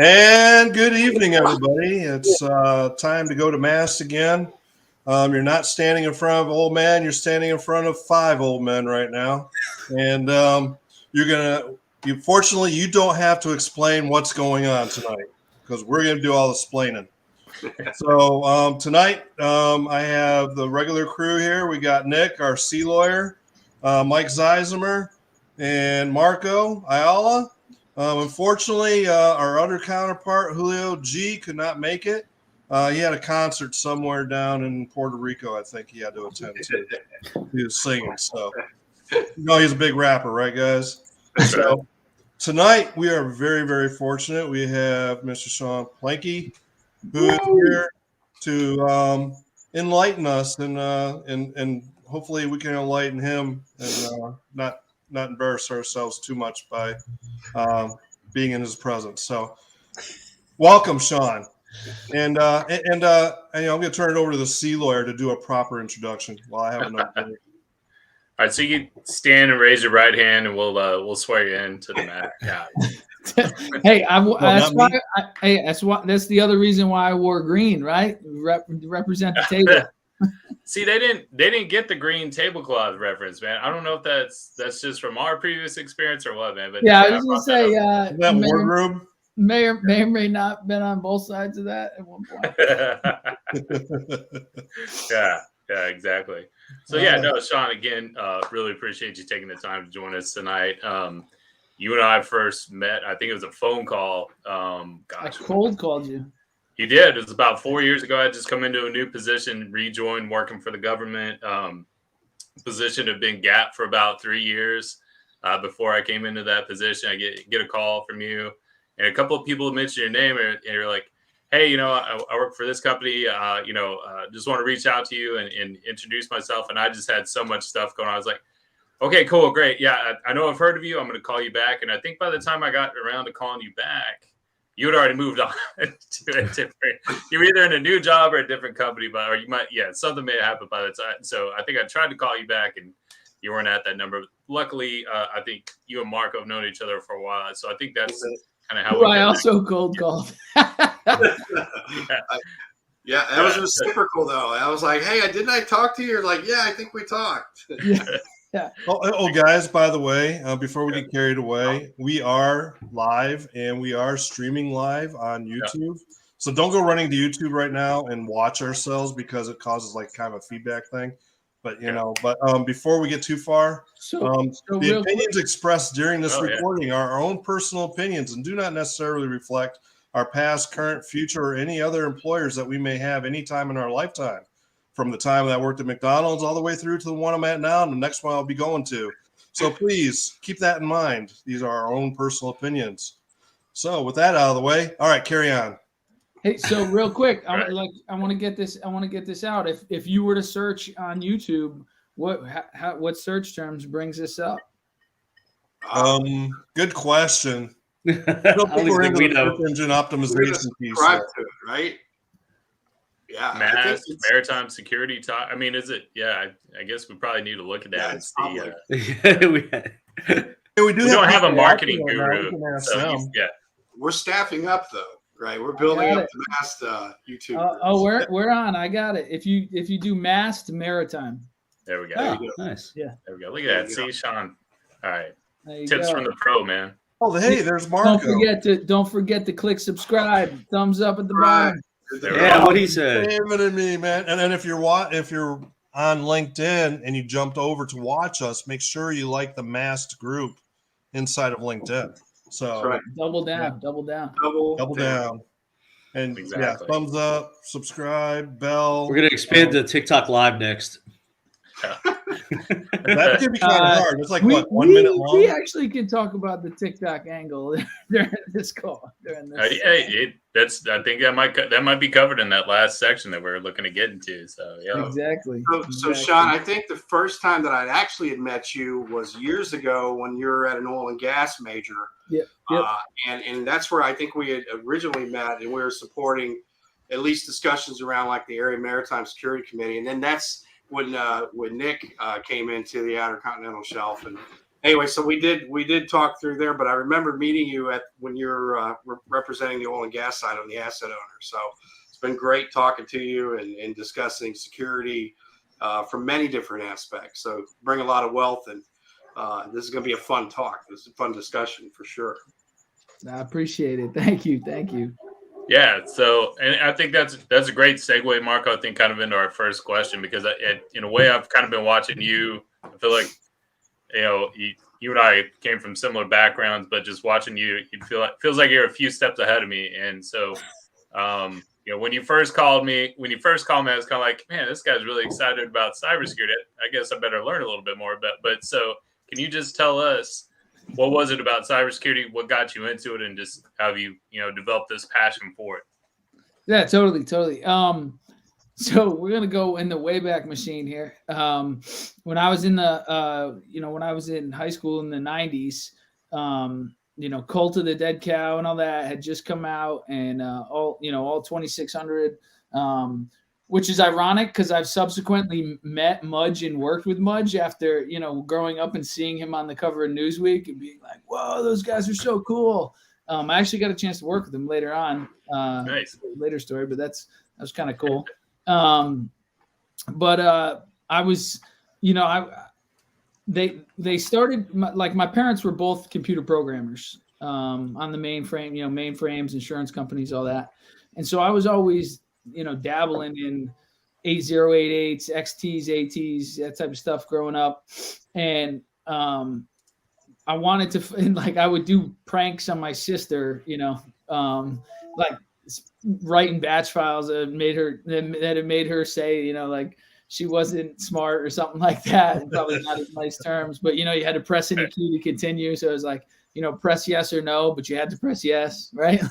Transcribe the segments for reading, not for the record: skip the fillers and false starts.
And good evening, everybody. It's time to go to MaST again. You're not standing in front of an old man. You're standing in front of 5 old men right now. And fortunately, you don't have to explain what's going on tonight because we're going to do all the splaining. So tonight, I have the regular crew here. We got Nick, our sea lawyer, Mike Zeisimer, and Marco Ayala. Unfortunately, our other counterpart, Julio G, could not make it. He had a concert somewhere down in Puerto Rico, I think he had to attend to. He was singing, so. He's a big rapper, right, guys? So tonight, we are very, very fortunate. We have Mr. Sean Plankey, who is here to enlighten us, and hopefully we can enlighten him and not embarrass ourselves too much by being in his presence. So, welcome, Sean. And I'm going to turn it over to the sea lawyer to do a proper introduction while I have another break. All right, so you can stand and raise your right hand, and we'll swear you into the matter. Yeah. Hey, that's the other reason why I wore green, right? Represent the table. See, they didn't get the green tablecloth reference, man. I don't know if that's just from our previous experience or what, man. But yeah, I was gonna say that wardrobe may or may not been on both sides of that at one point. yeah, exactly. So no, Sean, again, really appreciate you taking the time to join us tonight. You and I first met, I think it was a phone call. I cold called you. You did. It was about 4 years ago. I just come into a new position, rejoined working for the government. Position had been gapped for about 3 years before I came into that position. I get a call from you, and a couple of people mentioned your name, and you're like, "Hey, I work for this company. Just want to reach out to you and introduce myself." And I just had so much stuff going on. I was like, "Okay, cool, great. Yeah, I know I've heard of you. I'm going to call you back." And I think by the time I got around to calling you back, you had already moved on to a different. You're either in a new job or a different company, or you might, something may have happened by the time. So I think I tried to call you back, and you weren't at that number. Luckily, I think you and Marco have known each other for a while, so I think that's kind of how. I also cold called. Yeah, that was reciprocal though. I was like, "Hey, didn't I talk to you?" You're like, "Yeah, I think we talked." Yeah. Oh, guys, by the way, before we get carried away, we are live and we are streaming live on YouTube. Yeah. So don't go running to YouTube right now and watch ourselves because it causes like kind of a feedback thing. But before we get too far, the opinions expressed during this recording are our own personal opinions and do not necessarily reflect our past, current, future, or any other employers that we may have any time in our lifetime. From the time that I worked at McDonald's all the way through to the one I'm at now and the next one I'll be going to. So please keep that in mind. These are our own personal opinions. So with that out of the way, all right, carry on. Hey, so real quick, I want to get this out. If you were to search on YouTube, what search terms brings this up? Good question. I don't think we're into the search engine optimization piece. To it, right? Yeah, MaST, maritime security talk. I mean, is it? Yeah, I guess we probably need to look at that and see. We don't have a marketing guru. We're staffing up though, right? We're building up the MaST YouTube. We're on. I got it. If you do MaST maritime. There we go. Oh, nice. Yeah. There we go. Look at that. See, Sean. All right. Tips from the pro, man. Oh, hey, there's Marco. Don't forget to click subscribe. Thumbs up at the bottom. Yeah, what he said. Damn me, man. And then if you're on LinkedIn and you jumped over to watch us, make sure you like the MaST group inside of LinkedIn. So double down. Double down. And thumbs up, subscribe, bell. We're gonna expand to TikTok Live next. That could be kind of hard. It's like 1 minute long. We actually can talk about the TikTok angle during this call. I think that might be covered in that last section that we're looking to get into. So exactly. So Sean, I think the first time that I'd actually had met you was years ago when you were at an oil and gas major. Yeah. And that's where I think we had originally met, and we were supporting at least discussions around like the Area Maritime Security Committee, and then that's when Nick came into the Outer Continental Shelf, and Anyway, so we did talk through there, but I remember meeting you when you're representing the oil and gas side on the asset owner. So it's been great talking to you and discussing security from many different aspects. So bring a lot of wealth, and this is going to be a fun talk. This is a fun discussion for sure. I appreciate it. Thank you. Yeah. So, and I think that's a great segue, Marco. I think kind of into our first question, because in a way I've kind of been watching you. I feel like, you and I came from similar backgrounds, but just watching you feels like you're a few steps ahead of me. And so, when you first called me, I was kind of like, man, this guy's really excited about cybersecurity. I guess I better learn a little bit more about. But so, can you just tell us, what was it about cybersecurity? What got you into it, and just how you developed this passion for it? Yeah, totally. So we're gonna go in the Wayback Machine here. When I was in when I was in high school in the '90s, Cult of the Dead Cow and all that had just come out, and all 2600, which is ironic because I've subsequently met Mudge and worked with Mudge after growing up and seeing him on the cover of Newsweek and being like, "Whoa, those guys are so cool." I actually got a chance to work with him later on. Nice. Later story, but that was kind of cool. But I was, they started my parents were both computer programmers on the mainframe, mainframes, insurance companies, all that. And so I was always, dabbling in 8088s, XTs, ATs, that type of stuff growing up. And I wanted to, I would do pranks on my sister, like writing batch files that had made her say, she wasn't smart or something like that. Probably not as nice terms, but you had to press any key to continue. So it was like, press yes or no, but you had to press yes, right?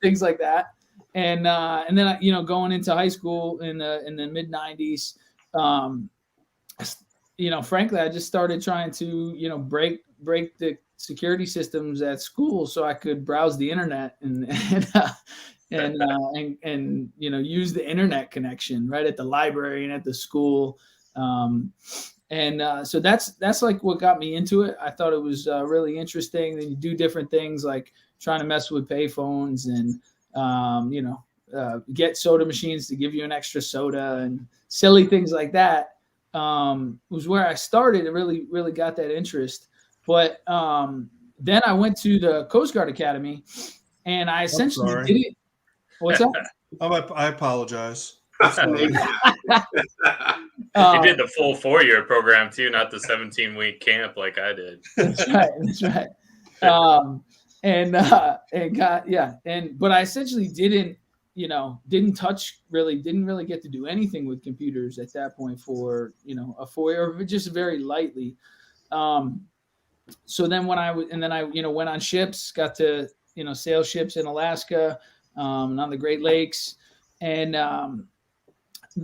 Things like that. And then going into high school in the mid '90s, frankly, I just started trying to break the security systems at school so I could browse the internet and use the internet connection right at the library and at the school. So that's like what got me into it. I thought it was really interesting. Then you do different things like trying to mess with payphones and get soda machines to give you an extra soda and silly things like that. Was where I started. It really got that interest. But then I went to the Coast Guard Academy, and I essentially did it. What's that? I apologize. You did the full 4-year program too, not the 17-week camp like I did. That's right. But I essentially didn't really get to do anything with computers at that point for a 4-year, or just very lightly. So then when I went on ships, got to sail ships in Alaska, and on the Great Lakes, and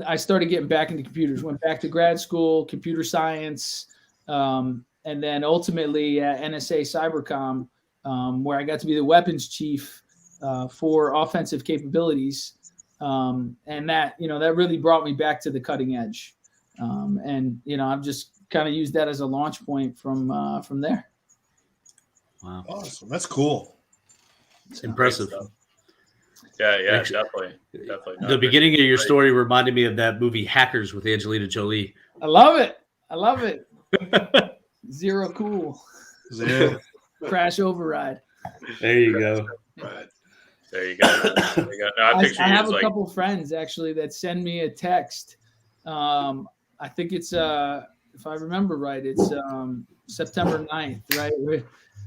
I started getting back into computers. Went back to grad school, computer science, and then ultimately at NSA Cybercom, where I got to be the weapons chief for offensive capabilities, and that really brought me back to the cutting edge, and I've just kind of used that as a launch point from there. Wow, awesome! That's cool. It's impressive. Yeah, definitely. The beginning of your story reminded me of that movie Hackers with Angelina Jolie. I love it. Zero cool. Zero. Crash override. There you go. There you go. No, I have a couple friends actually that send me a text. I think it's if I remember right, it's September 9th, right?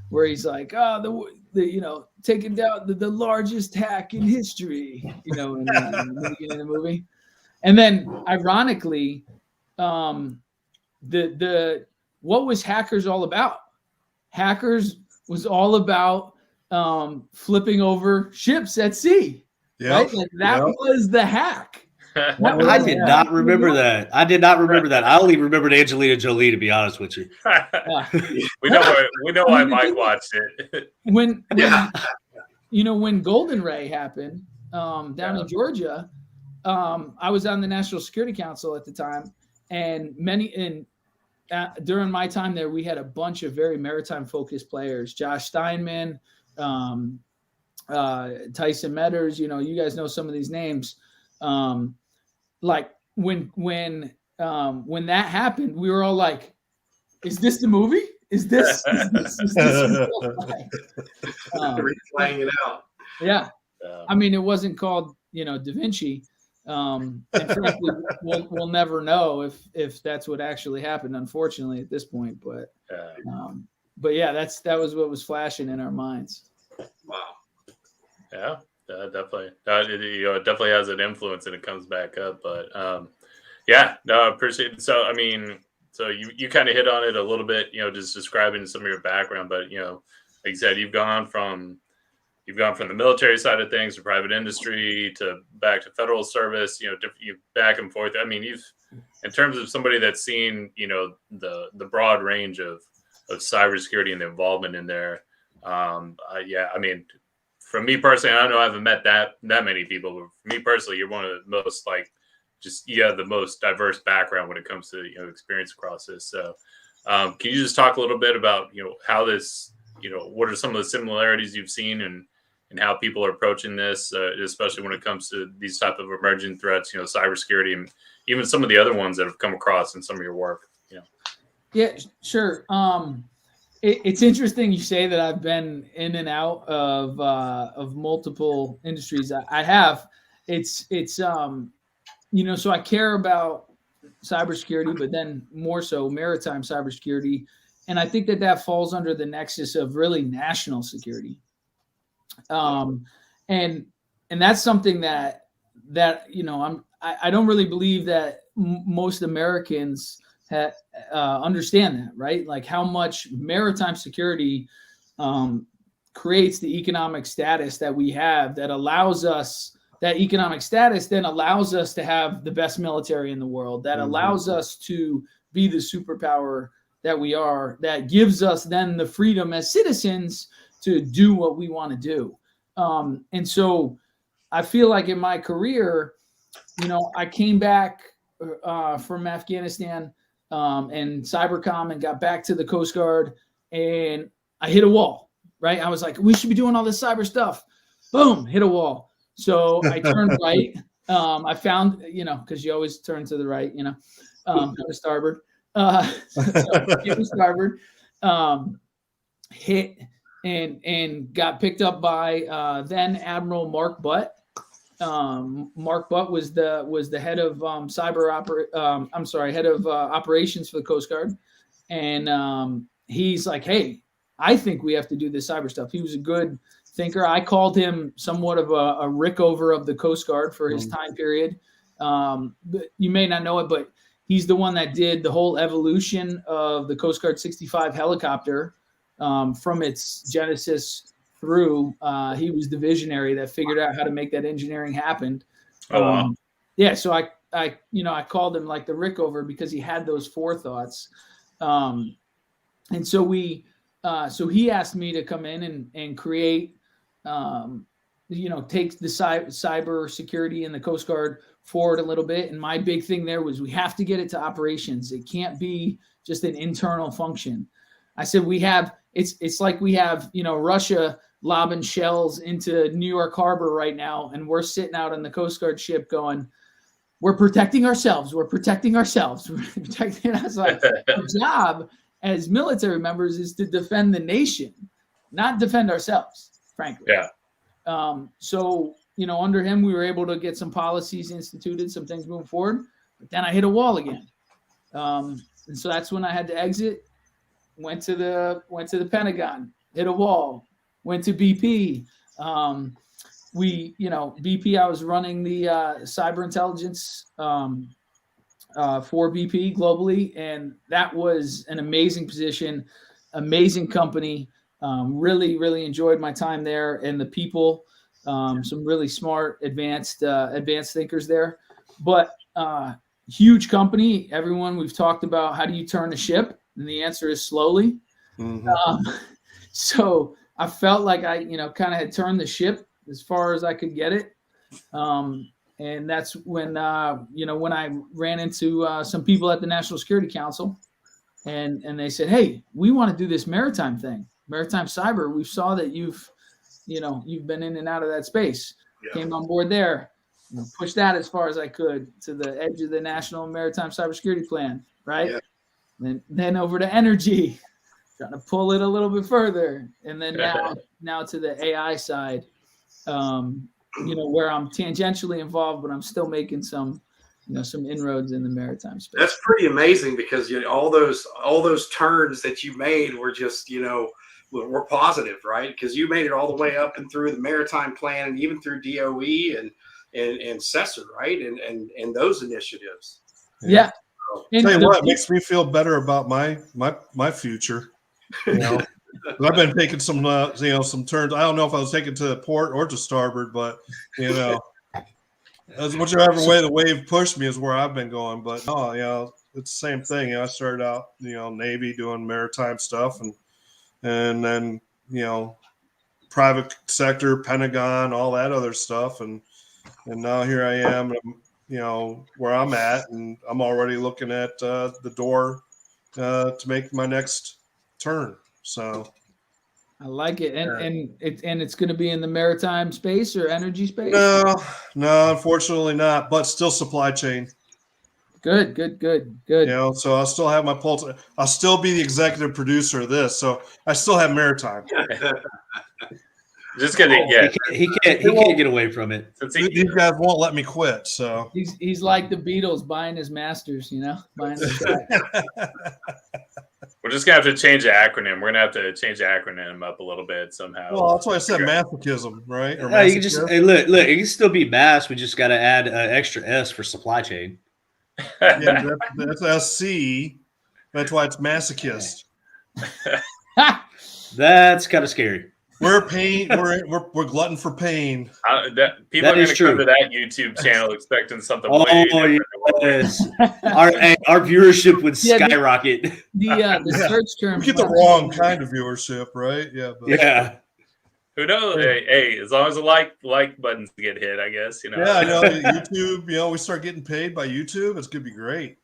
Where he's like, the taking down the largest hack in history, in the beginning of the movie. And then ironically, the what was Hackers all about? Hackers was all about flipping over ships at sea. Yep. Right? Like that was the hack. I did not remember that. I only remembered Angelina Jolie, to be honest with you. We know why Mike watched it. When Golden Ray happened down in Georgia, I was on the National Security Council at the time, and during my time there, we had a bunch of very maritime focused players. Josh Steinman, Tyson Metters. You guys know some of these names. Like when that happened, we were all like, "Is this the movie? Is this real life?" Replaying it out. Yeah. I mean, it wasn't called, Da Vinci. And frankly, we'll never know if that's what actually happened, unfortunately, at this point. But yeah, that was what was flashing in our minds. Wow. Yeah, definitely. It definitely has an influence, and it comes back up. But yeah, no, I appreciate it. So, I mean, so you kind of hit on it a little bit, just describing some of your background. But like you said, you've gone from the military side of things to private industry to back to federal service, back and forth. I mean, in terms of somebody that's seen, the broad range of cybersecurity and the involvement in there. Yeah, I mean, for me personally, I don't know, I haven't met that many people, but for me personally, you're one of the most the most diverse background when it comes to, experience across this. So can you just talk a little bit about, how this, what are some of the similarities you've seen and how people are approaching this, especially when it comes to these type of emerging threats, cybersecurity, and even some of the other ones that have come across in some of your work. Yeah, sure. It's interesting you say that I've been in and out of multiple industries. I have. It's so I care about cybersecurity, but then more so maritime cybersecurity, and I think that falls under the nexus of really national security. And that's something that I don't really believe that most Americans understand that, right? Like how much maritime security creates the economic status that we have that allows us. That economic status then allows us to have the best military in the world. That allows us to be the superpower that we are. That gives us then the freedom as citizens to do what we want to do. And so I feel like in my career, I came back from Afghanistan and Cybercom and got back to the Coast Guard, and I hit a wall, right? I was like, we should be doing all this cyber stuff. Boom, hit a wall. So I turned right. I found, because you always turn to the right, to starboard. So hit starboard, hit and got picked up by then Admiral Mark Butt. Mark Butt was the head of head of operations for the Coast Guard, and he's like, "Hey, I think we have to do this cyber stuff." He was a good thinker. I called him somewhat of a Rickover of the Coast Guard for his time period. But you may not know it, but he's the one that did the whole evolution of the Coast Guard 65 helicopter from its genesis through. He was the visionary that figured out how to make that engineering happen. Wow. Yeah, so I called him like the Rickover because he had those forethoughts. And so so he asked me to come in and create, take the cyber security in the Coast Guard forward a little bit. And my big thing there was we have to get it to operations. It can't be just an internal function. I said it's like we have Russia lobbing shells into New York Harbor right now, and we're sitting out on the Coast Guard ship going, we're protecting ourselves. We're protecting ourselves. We're protecting. I was like, our job as military members is to defend the nation, not defend ourselves, frankly. Yeah. So, under him, we were able to get some policies instituted, some things moving forward, but then I hit a wall again. And so that's when I had to exit, went to the Pentagon, hit a wall, went to BP. BP, I was running the cyber intelligence for BP globally, and that was an amazing position, amazing company. Really, really enjoyed my time there, and the people, some really smart, advanced thinkers there. But huge company. Everyone, we've talked about how do you turn the ship, and the answer is slowly. So I felt like I, kind of had turned the ship as far as I could get it. And that's when, when I ran into some people at the National Security Council, and they said, hey, we want to do this maritime thing, maritime cyber. We saw that you've been in and out of that space. Yeah. Came on board there, pushed that as far as I could to the edge of the National Maritime Cybersecurity Plan, right? Yeah. Then over to energy, trying to pull it a little bit further, and then now to the AI side, where I'm tangentially involved, but I'm still making some inroads in the maritime space. That's pretty amazing because all those turns that you made were just were positive, right? Because you made it all the way up and through the maritime plan and even through DOE and CESAR, right? And those initiatives. Yeah. Tell you what, it makes me feel better about my future. I've been taking some some turns. I don't know if I was taking to port or to starboard, but whichever way the wave pushed me is where I've been going. But no, it's the same thing. I started out Navy doing maritime stuff, and then private sector, Pentagon, all that other stuff, and now here I am, where I'm at, and I'm already looking at the door to make my next turn. So I like it, and it's going to be in the maritime space or energy space. No, unfortunately not. But still supply chain. Good. So I'll still have my pulse. I'll still be the executive producer of this. So I still have maritime. Just kidding. Yeah, he can't get away from it. These guys won't let me quit. So he's like the Beatles buying his masters. Buying his We're just gonna have to change the acronym. We're gonna have to change the acronym up a little bit somehow. Well, that's why I said masochism, right? Or you can just look. It can still be MaST. We just got to add extra S for supply chain. Yeah, that's SC. That's why it's masochist. That's kind of scary. We're pain. We're glutton for pain. People are going to come to that YouTube channel expecting something. Yes. Our viewership would skyrocket. The search term. We get the wrong kind of viewership, right? Yeah. Yeah. Who knows? Hey, as long as the like buttons get hit, I guess. Yeah, I know. YouTube. We start getting paid by YouTube. It's gonna be great.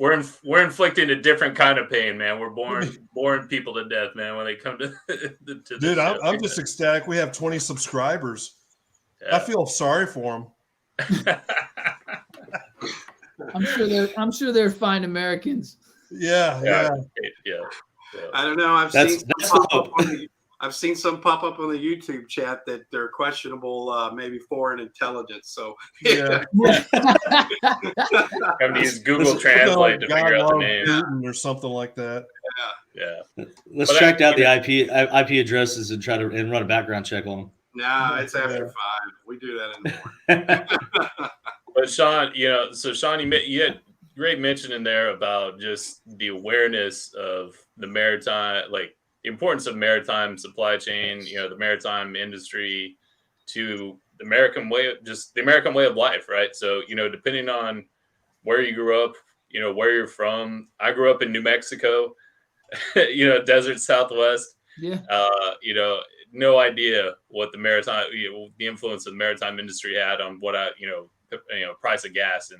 We're inflicting a different kind of pain, man. We're boring people to death, man. When they come to dude, I'm just ecstatic. We have 20 subscribers. Yeah. I feel sorry for them. I'm sure they're fine Americans. Yeah. I don't know. I've seen some pop up on the YouTube chat that they're questionable, maybe foreign intelligence. So yeah. Have to use Google Translate to figure out the name Putin or something like that. Yeah. Let's track down the IP addresses and try to run a background check on them. No, it's after 5. We do that in the morning. But Sean, Sean, you had great mention in there about just the awareness of the maritime, like the importance of maritime supply chain, the maritime industry to the American way of life, right? So, depending on where you grew up, where you're from. I grew up in New Mexico, desert Southwest. Yeah. No idea what the maritime, the influence of the maritime industry had on what price of gas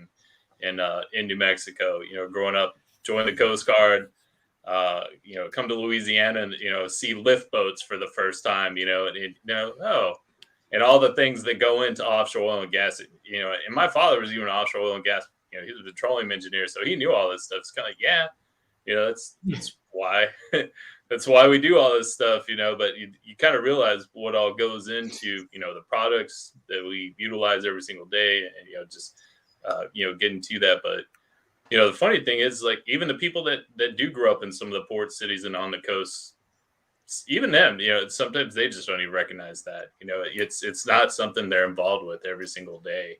in New Mexico. Growing up, joined the Coast Guard. Come to Louisiana and see lift boats for the first time. And all the things that go into offshore oil and gas. And my father was even offshore oil and gas. He was a petroleum engineer, so he knew all this stuff. It's kind of like, that's why. That's why we do all this stuff, but you kind of realize what all goes into, the products that we utilize every single day and, getting to that. But, the funny thing is, like, even the people that do grow up in some of the port cities and on the coast, even them, sometimes they just don't even recognize that, it's not something they're involved with every single day.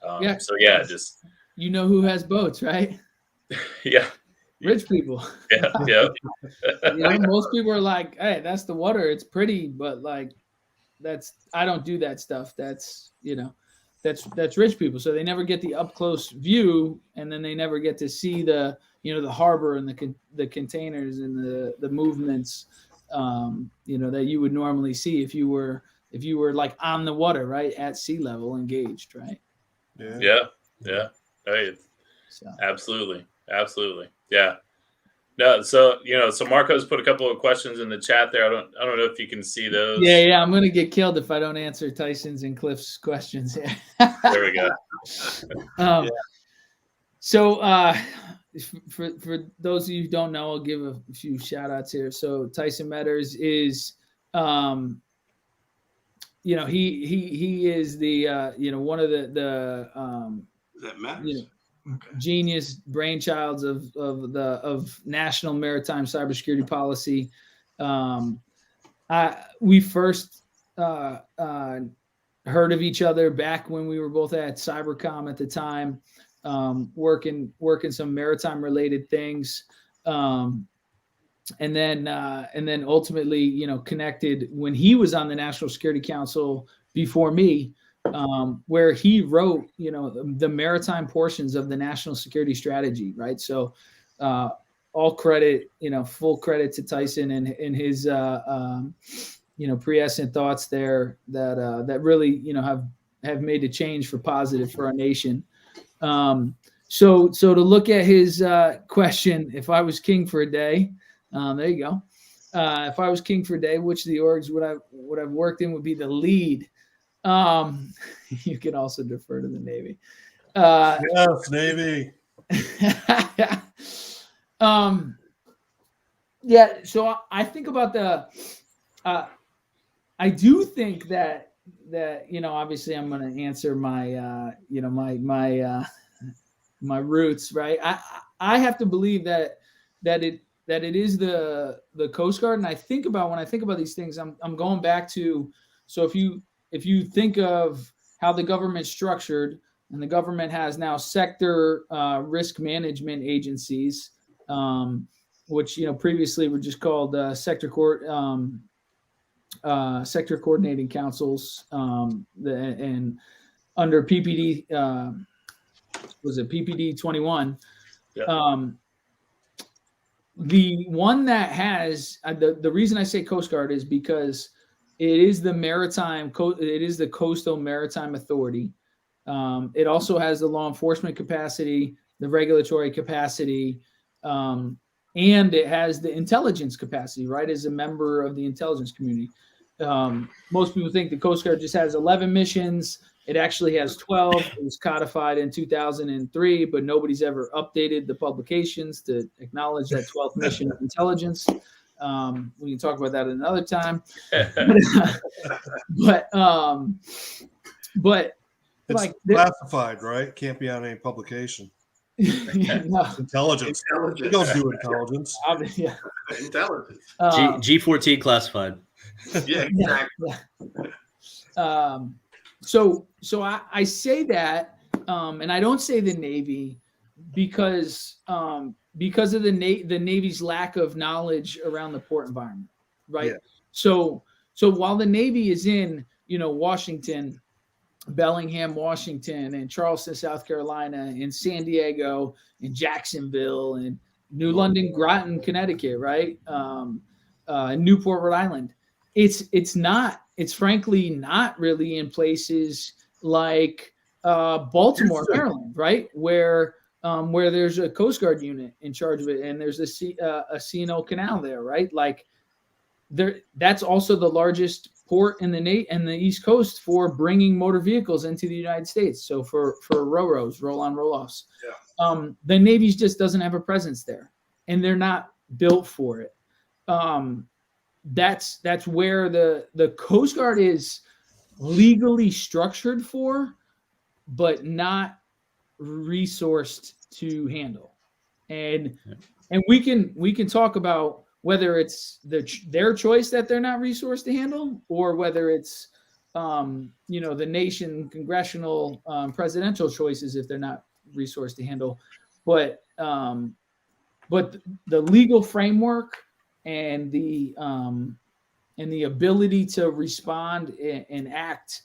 So yeah, just, who has boats, right? Yeah. Rich people. Yeah. Most people are like, hey, that's the water. It's pretty, but like, I don't do that stuff. That's rich people. So they never get the up close view, and then they never get to see the harbor and the containers and the movements, that you would normally see if you were like on the water, right, at sea level, engaged, right? Yeah. Hey, absolutely. Yeah. No, so so Marco's put a couple of questions in the chat there. I don't know if you can see those. Yeah. I'm gonna get killed if I don't answer Tyson's and Cliff's questions here. There we go. So for those of you who don't know, I'll give a few shout outs here. So Tyson Metters is he is the one of the Is that Matters? Genius brainchilds of national maritime cybersecurity policy. We first heard of each other back when we were both at Cybercom at the time, working some maritime related things, and then ultimately connected when he was on the National Security Council before me. Where he wrote, the maritime portions of the national security strategy, right? So, all credit, full credit to Tyson and his, prescient thoughts there that really, have made a change for positive for our nation. So to look at his question, if I was king for a day, there you go. If I was king for a day, which of the orgs would I've worked in would be the lead. You can also defer to the Navy. Yes, Navy. Yeah. So I think about I do think that obviously I'm going to answer my my roots, right? I have to believe that it is the Coast Guard, and I think about when I think about these things, I'm going back to, so if you think of how the government's structured, and the government has now sector risk management agencies, which previously were just called sector coordinating councils, and under PPD was it PPD 21. Yeah. The one that has the reason I say Coast Guard is because it is the Coastal Maritime Authority. It also has the law enforcement capacity, the regulatory capacity, and it has the intelligence capacity, right? As a member of the intelligence community. Most people think the Coast Guard just has 11 missions. It actually has 12. It was codified in 2003, but nobody's ever updated the publications to acknowledge that 12th mission of intelligence. We can talk about that another time. But it's like classified, right? Can't be on any publication. No. Intelligence. We don't do intelligence. Yeah. Intelligence. G14 classified. Yeah, exactly. Yeah. So I say that, and I don't say the Navy because of the Navy's lack of knowledge around the port environment, right? Yeah. So while the Navy is in, Washington, Bellingham, Washington, and Charleston, South Carolina, and San Diego, and Jacksonville, and New London, Groton, Connecticut, right? Newport, Rhode Island. It's frankly not really in places like Baltimore, Maryland, right? Where there's a Coast Guard unit in charge of it, and there's a C&O canal there, right? Like that's also the largest port in the East Coast for bringing motor vehicles into the United States. So for ROROs, roll-on, roll-offs. Yeah. The Navy just doesn't have a presence there, and they're not built for it. That's where the Coast Guard is legally structured for, but not resourced to handle. And we can talk about whether it's their choice that they're not resourced to handle, or whether it's the nation congressional presidential choices if they're not resourced to handle. But the legal framework and the ability to respond and act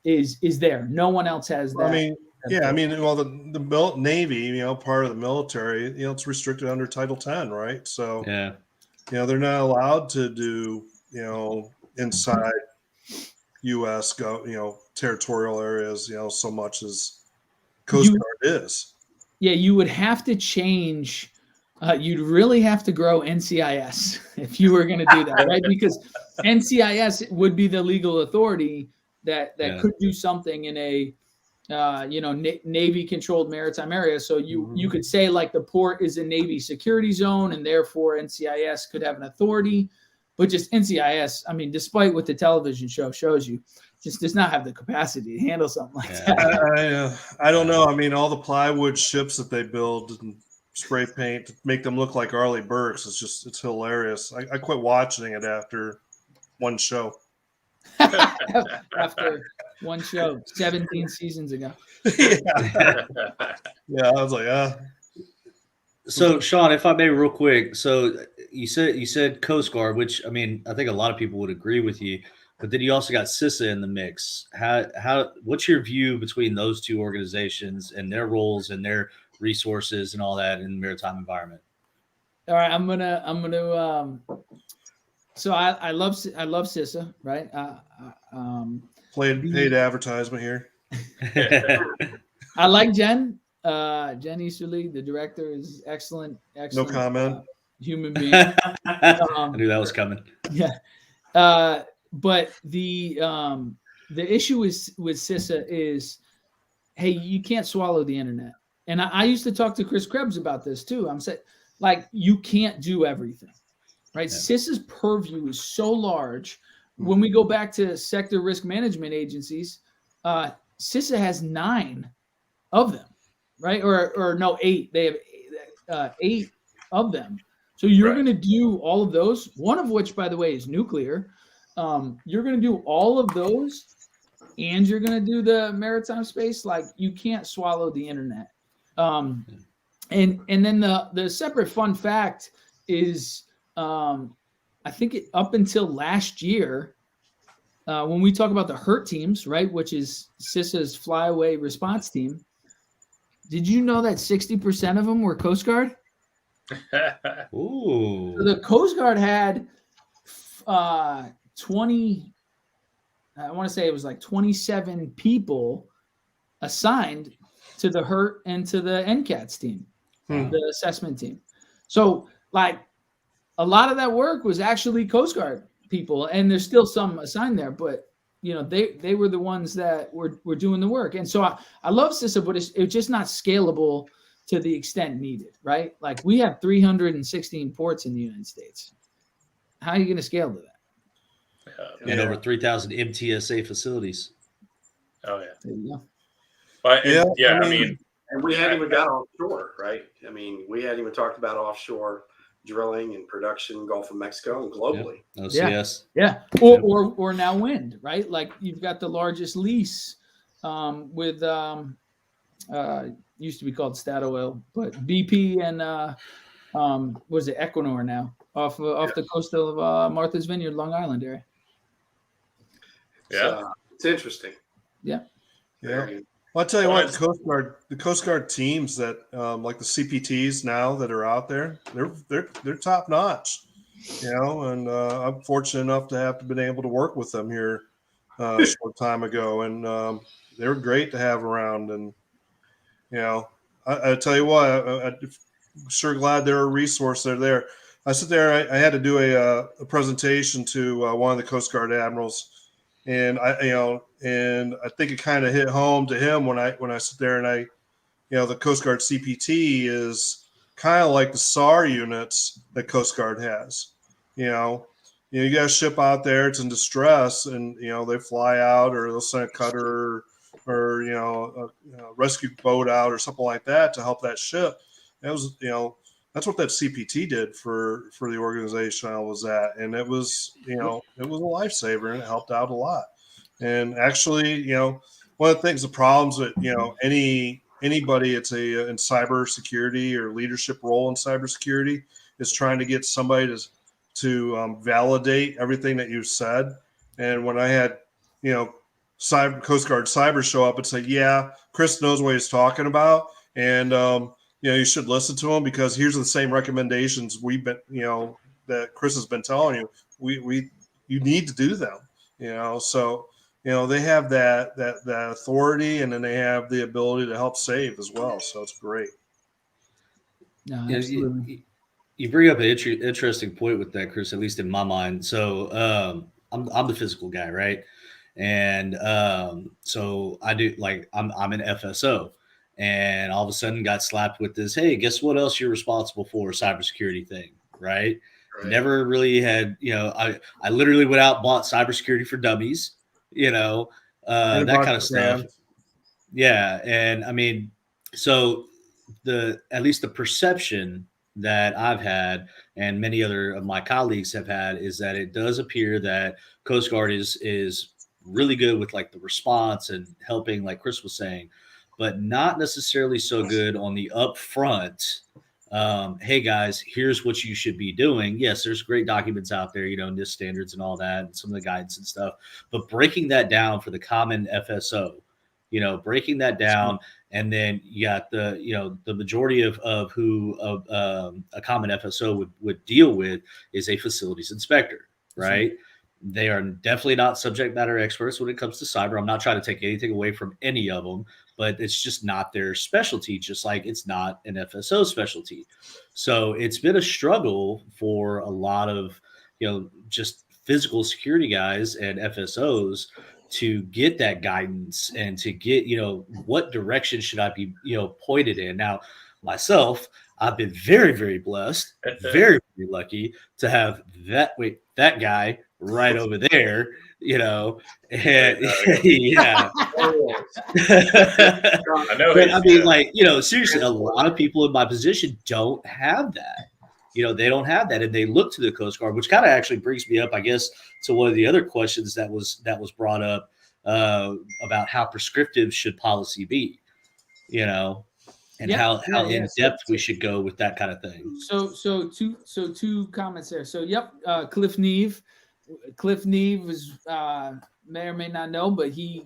is there. No one else has that. Well, the Navy, part of the military, it's restricted under Title 10, right? So, yeah, they're not allowed to do, inside U.S. territorial areas, so much as Coast Guard is. you would have to change. You'd really have to grow NCIS if you were going to do that, right? Because NCIS would be the legal authority that could do something in a Navy controlled maritime area. So you could say like the port is a Navy security zone and therefore NCIS could have an authority, but just NCIS, I mean, despite what the television show shows you, just does not have the capacity to handle something like that. I don't know. I mean, all the plywood ships that they build and spray paint to make them look like Arleigh Burks, it's hilarious. I quit watching it after one show. After one show 17 seasons ago. Yeah, I was like, So, Sean, if I may, real quick. So, you said Coast Guard, which I mean, I think a lot of people would agree with you. But then you also got CISA in the mix. What's your view between those two organizations and their roles and their resources and all that in the maritime environment? All right, I'm gonna. So I love CISA, right? paid advertisement here. I like Jen. Jen Easterly, the director, is excellent. No comment. Human being. I knew that was coming. Yeah. But the issue with CISA is, hey, you can't swallow the internet. And I used to talk to Chris Krebs about this too. I'm saying, like, you can't do everything, right? Yeah. CISA's purview is so large. When we go back to sector risk management agencies, CISA has 9 of them, right? Or no, 8. They have 8 of them. So you're going to do all of those, one of which, by the way, is nuclear. You're going to do all of those, and you're going to do the maritime space. Like, you can't swallow the internet. And then the separate fun fact is, I think up until last year, when we talk about the HURT teams, right, which is CISA's flyaway response team, did you know that 60% of them were Coast Guard? Ooh. So the Coast Guard had 20, I want to say it was like 27 people assigned to the HURT and to the NCATS team, the assessment team. So, like, a lot of that work was actually Coast Guard people, and there's still some assigned there, but they were the ones that were doing the work. And so I love CISA, but it's just not scalable to the extent needed, right? Like, we have 316 ports in the United States. How are you going to scale to that? And over 3,000 MTSA facilities. Oh yeah. There you go. But I mean, and we hadn't even got offshore, right? I mean, we hadn't even talked about offshore drilling and production, Gulf of Mexico, and globally. Yep. OCS. Yeah. Or now wind, right? Like, you've got the largest lease with used to be called Statoil, but BP and was it Equinor now off the coast of Martha's Vineyard, Long Island area. Yeah, it's interesting. Yeah. Well, I'll tell you what, the Coast Guard teams that like the CPTs now that are out there, they're top notch, and I'm fortunate enough to have been able to work with them here a short time ago, and they were great to have around. And I tell you what, I'm sure glad they're a resource. They're there. I sit there. I had to do a presentation to one of the Coast Guard admirals. And I think it kind of hit home to him when I sit there and the Coast Guard CPT is kind of like the SAR units that Coast Guard has. You got a ship out there, it's in distress, and they fly out, or they'll send a cutter or a rescue boat out or something like that to help that ship. That was that's what that CPT did for the organization I was at, and it was it was a lifesaver, and it helped out a lot. And actually, one of the things, the problems that anybody it's in cybersecurity or leadership role in cybersecurity is trying to get somebody to validate everything that you said. And when I had Coast Guard Cyber show up and say, yeah, Chris knows what he's talking about, and you should listen to him, because here's the same recommendations we've been, that Chris has been telling you. You need to do them, So, they have that authority, and then they have the ability to help save as well. So it's great. No, Yeah, absolutely. you bring up an interesting point with that, Chris. At least in my mind. So I'm the physical guy, right? And so I do like I'm an FSO, and all of a sudden got slapped with this. Hey, guess what else you're responsible for? Cybersecurity thing, right? Right. Never really had, I literally went out and bought cybersecurity for dummies, And a that bunch kind of of stuff. fans. Yeah, and I mean, so at least the perception that I've had and many other of my colleagues have had is that it does appear that Coast Guard is really good with like the response and helping, like Chris was saying, but not necessarily so good on the upfront. Hey guys, here's what you should be doing. Yes, there's great documents out there, NIST standards and all that, and some of the guidance and stuff, but breaking that down for the common FSO, breaking that down. And then you got the majority of who a common FSO would deal with is a facilities inspector, right? They are definitely not subject matter experts when it comes to cyber. I'm not trying to take anything away from any of them, but it's just not their specialty, just like it's not an FSO specialty. So it's been a struggle for a lot of, just physical security guys and FSOs to get that guidance and to get, what direction should I be, pointed in. Now, myself, I've been very, very blessed, very, very lucky to have that guy right over there, and yeah. I know. But I mean, like, seriously, a lot of people in my position don't have that. They don't have that, and they look to the Coast Guard, which kind of actually brings me up, I guess, to one of the other questions that was brought up about how prescriptive should policy be, and how in depth we should go with that kind of thing. So two comments there. So Cliff Neve was may or may not know, but he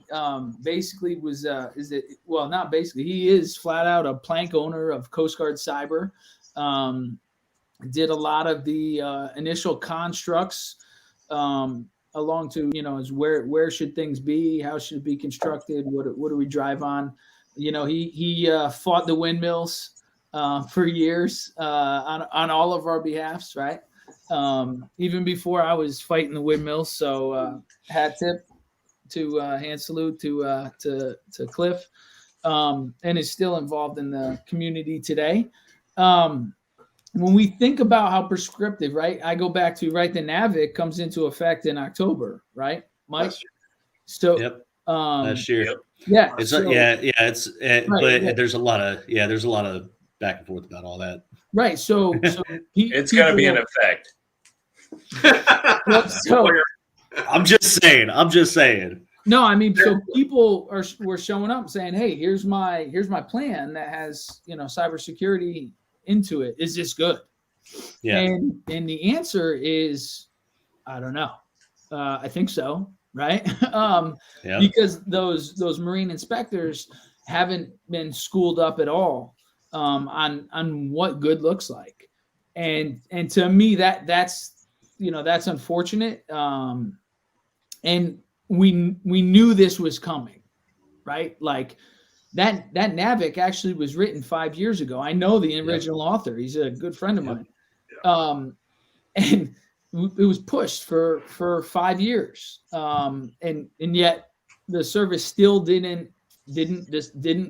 basically was not basically, he is flat out a plank owner of Coast Guard Cyber. Did a lot of the initial constructs along to, is where should things be, how should it be constructed, what do we drive on. He fought the windmills for years on all of our behalfs, right? Even before I was fighting the windmills. So hat tip to hand salute to Cliff, and is still involved in the community today. When we think about how prescriptive, right? I go back to, right, the NAVIC comes into effect in October, right, Mike? So last year. Yep. Yeah. It's so, but there's a lot of back and forth about all that. Right. So it's going to be in effect. So I'm just saying. No, I mean, so people were showing up saying, "Hey, here's my plan that has, cybersecurity into it. Is this good?" Yeah. And the answer is, I don't know. I think so, right? Because those marine inspectors haven't been schooled up at all on what good looks like, and to me that's unfortunate. And we knew this was coming, right? Like that NAVIC actually was written 5 years ago. I know the original author. He's a good friend of mine. And it was pushed for 5 years. And yet the service still didn't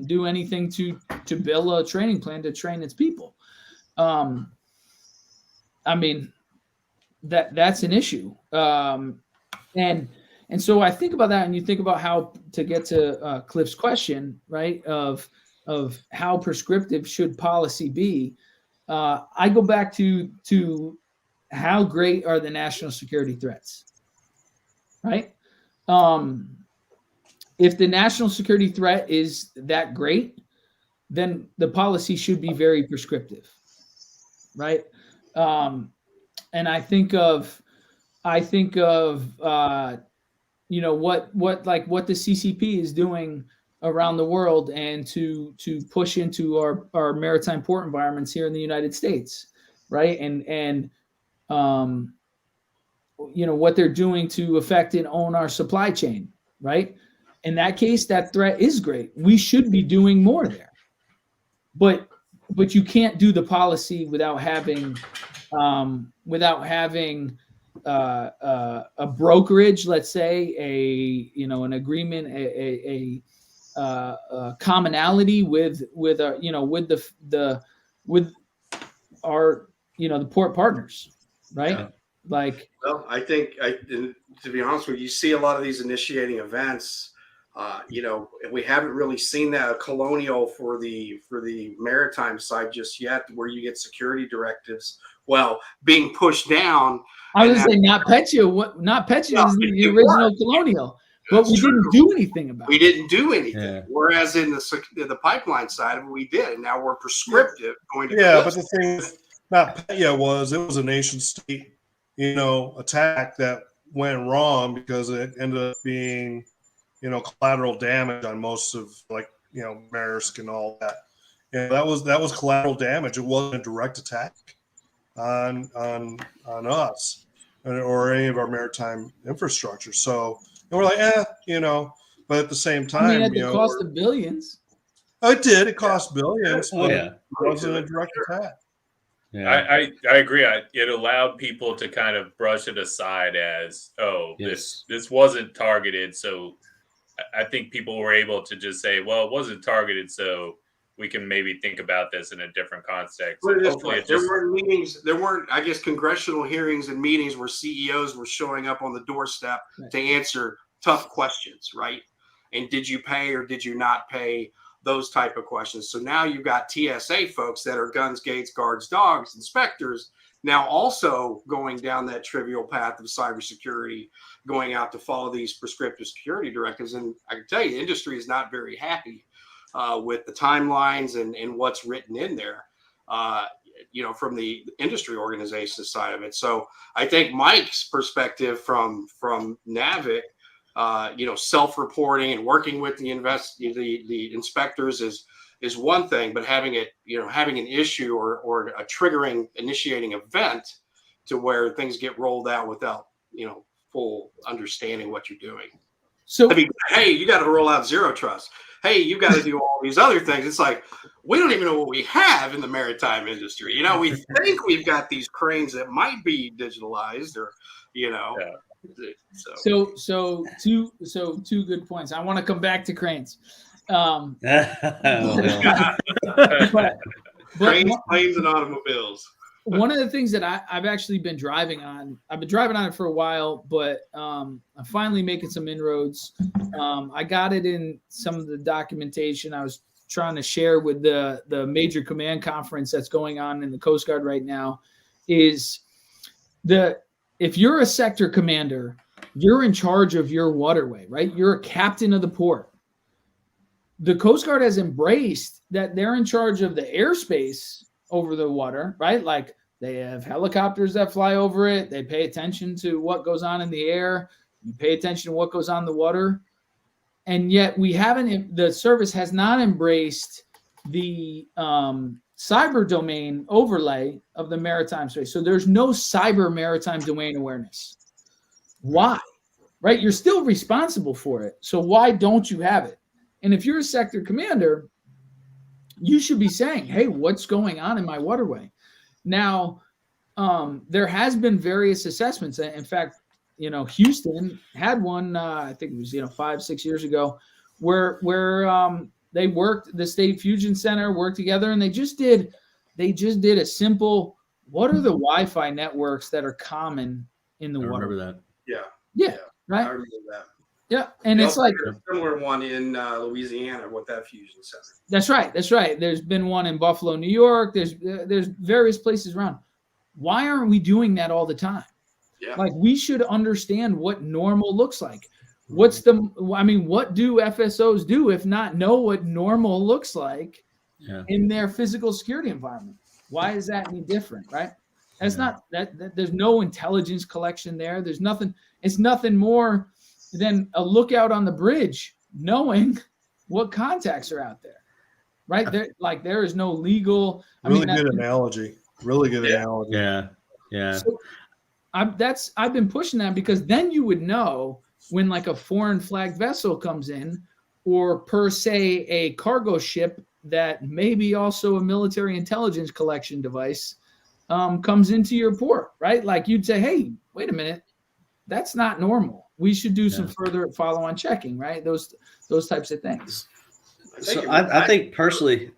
do anything to build a training plan to train its people. I mean, that's an issue. And so I think about that, and you think about how to get to Cliff's question, right? Of how prescriptive should policy be. I go back to how great are the national security threats, right? If the national security threat is that great, then the policy should be very prescriptive, right? And I think of what the CCP is doing around the world, and to push into our maritime port environments here in the United States, right? And what they're doing to affect and own our supply chain, right? In that case, that threat is great. We should be doing more there. But but you can't do the policy without having a brokerage, let's say an agreement, a commonality with our the port partners, right? Yeah. Like, well, I think to be honest with you, you see a lot of these initiating events. We haven't really seen that colonial for the maritime side just yet, where you get security directives being pushed down. I was saying, not Petya. Not Petya is the original colonial, but we didn't do anything about it. We didn't do anything. Yeah. Whereas in the pipeline side of it, we did, and now we're prescriptive going to. Yeah, but the thing is, not Petya it was a nation state, attack that went wrong because it ended up being, collateral damage on most of Maersk and all that. Yeah, that was collateral damage. It wasn't a direct attack on us or any of our maritime infrastructure. So we're like, but at the same time, at the cost of billions. It did. It cost billions, but Yeah. it wasn't a direct attack. Yeah. I agree. It allowed people to kind of brush it aside as, Yes. this wasn't targeted. So I think people were able to just say, well, it wasn't targeted, so we can maybe think about this in a different context. There weren't meetings. There weren't, I guess, congressional hearings and meetings where CEOs were showing up on the doorstep to answer tough questions, right? And did you pay or did you not pay? Those type of questions. So now you've got TSA folks that are guns, gates, guards, dogs, inspectors, now also going down that trivial path of cybersecurity, going out to follow these prescriptive security directives. And I can tell you, the industry is not very happy with the timelines and what's written in there, from the industry organization side of it. So I think Mike's perspective from NAVIC, self-reporting and working with the inspectors is one thing, but having an issue or a triggering initiating event to where things get rolled out without, full understanding what you're doing. So, hey, you got to roll out zero trust. Hey, you got to do all these other things. It's like, we don't even know what we have in the maritime industry. We think we've got these cranes that might be digitalized or, Yeah. So two good points. I want to come back to cranes. Cranes, planes, and automobiles. One of the things that I've actually been driving on, I've been driving on it for a while, but I'm finally making some inroads. I got it in some of the documentation I was trying to share with the major command conference that's going on in the Coast Guard right now. If you're a sector commander, you're in charge of your waterway, right? You're a captain of the port. The Coast Guard has embraced that they're in charge of the airspace over the water, right? Like, they have helicopters that fly over it. They pay attention to what goes on in the air. You pay attention to what goes on in the water. And yet the service has not embraced the cyber domain overlay of the maritime space. So there's no cyber maritime domain awareness. Why? Right? You're still responsible for it. So why don't you have it? And if you're a sector commander, you should be saying, hey, what's going on in my waterway? Now, there has been various assessments. In fact, Houston had one, I think it was, 5-6 years ago, where they worked, the State Fusion Center worked together, and they just did a simple, what are the Wi-Fi networks that are common in the water? Remember that. Yeah. Right. I remember that. Yeah. And it's like a similar one in Louisiana with that fusion center. That's right. There's been one in Buffalo, New York. There's various places around. Why aren't we doing that all the time? Yeah. Like, we should understand what normal looks like. What do FSOs do if not know what normal looks like in their physical security environment? Why is that any different, right? That's not that there's no intelligence collection there. There's nothing. It's nothing more than a lookout on the bridge knowing what contacts are out there, right? There is no legal. Really good analogy. Yeah. So I've been pushing that, because then you would know when, like, a foreign flagged vessel comes in, or per se a cargo ship that may be also a military intelligence collection device comes into your port, right? Like you'd say, hey, wait a minute, that's not normal. We should do some further follow-on checking, right? Those types of things. So I think personally,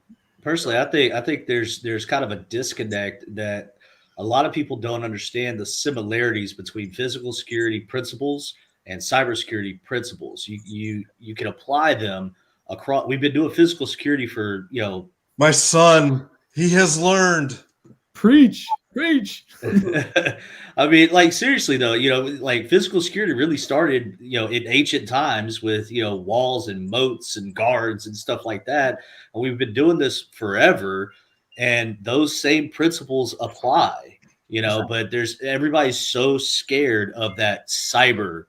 I think there's kind of a disconnect that a lot of people don't understand the similarities between physical security principles and cybersecurity principles. You can apply them across. We've been doing physical security for My son, he has learned. Preach. I mean, like seriously though, like physical security really started, in ancient times with walls and moats and guards and stuff like that, and we've been doing this forever, and those same principles apply, But everybody's so scared of that cyber,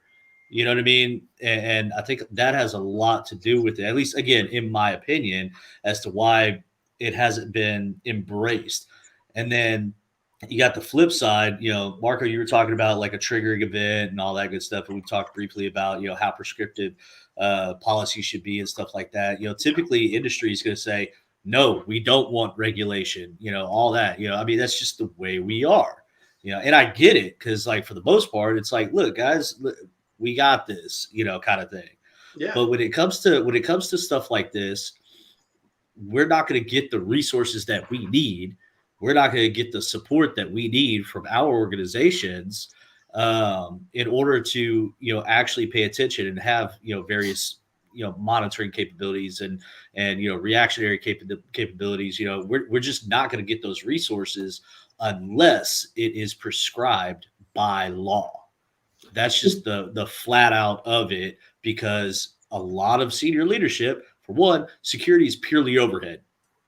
you know what I mean, and I think that has a lot to do with it, at least again, in my opinion, as to why it hasn't been embraced. And then you got the flip side, Marco, you were talking about like a triggering event and all that good stuff. And we talked briefly about, how prescriptive policy should be and stuff like that. Typically industry is going to say, no, we don't want regulation, all that, I mean, that's just the way we are, and I get it. Cause like for the most part, it's like, look, guys, we got this, kind of thing. Yeah. But when it comes to stuff like this, we're not going to get the resources that we need. We're not going to get the support that we need from our organizations in order to, actually pay attention and have, various, monitoring capabilities and reactionary capabilities. We're just not going to get those resources unless it is prescribed by law. That's just the flat out of it, because a lot of senior leadership, for one, security is purely overhead.